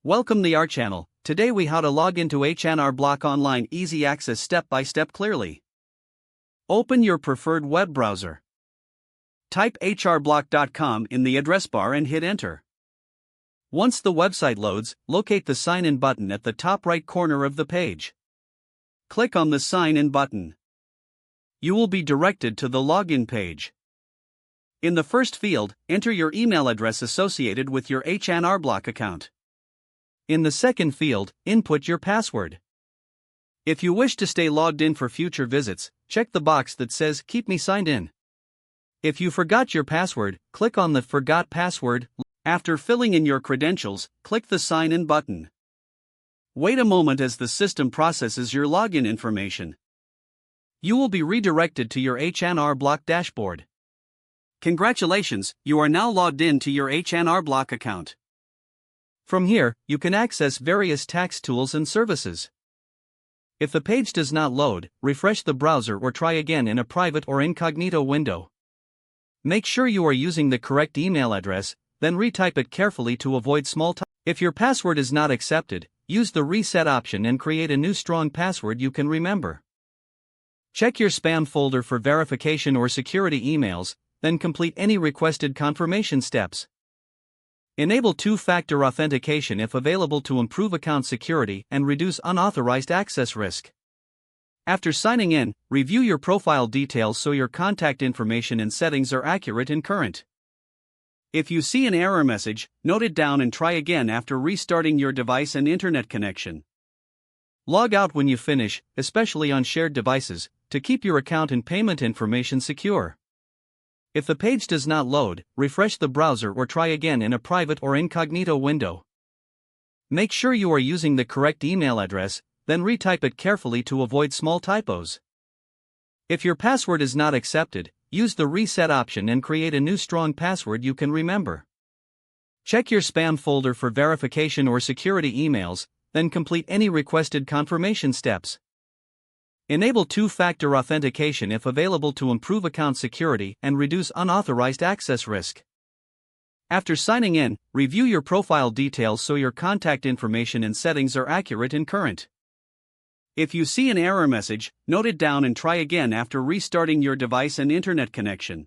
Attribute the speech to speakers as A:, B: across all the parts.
A: Welcome to our channel. Today we how to log into H&R Block online easy access step by step clearly. Open your preferred web browser. Type hrblock.com in the address bar and hit enter. Once the website loads, locate the sign in button at the top right corner of the page. Click on the sign in button. You will be directed to the login page. In the first field, enter your email address associated with your H&R Block account. In the second field, input your password. If you wish to stay logged in for future visits, check the box that says Keep me signed in. If you forgot your password, click on the Forgot Password. After filling in your credentials, click the Sign In button. Wait a moment as the system processes your login information. You will be redirected to your H&R Block dashboard. Congratulations, you are now logged in to your H&R Block account. From here, you can access various tax tools and services. If the page does not load, refresh the browser or try again in a private or incognito window. Make sure you are using the correct email address, then retype it carefully to avoid small typos. If your password is not accepted, use the reset option and create a new strong password you can remember. Check your spam folder for verification or security emails, then complete any requested confirmation steps. Enable two-factor authentication if available to improve account security and reduce unauthorized access risk. After signing in, review your profile details so your contact information and settings are accurate and current. If you see an error message, note it down and try again after restarting your device and internet connection. Log out when you finish, especially on shared devices, to keep your account and payment information secure. If the page does not load, refresh the browser or try again in a private or incognito window. Make sure you are using the correct email address, then retype it carefully to avoid small typos. If your password is not accepted, use the reset option and create a new strong password you can remember. Check your spam folder for verification or security emails, then complete any requested confirmation steps. Enable two-factor authentication if available to improve account security and reduce unauthorized access risk. After signing in, review your profile details so your contact information and settings are accurate and current. If you see an error message, note it down and try again after restarting your device and internet connection.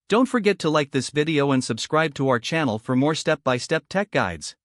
A: Don't forget to like this video and subscribe to our channel for more step-by-step tech guides.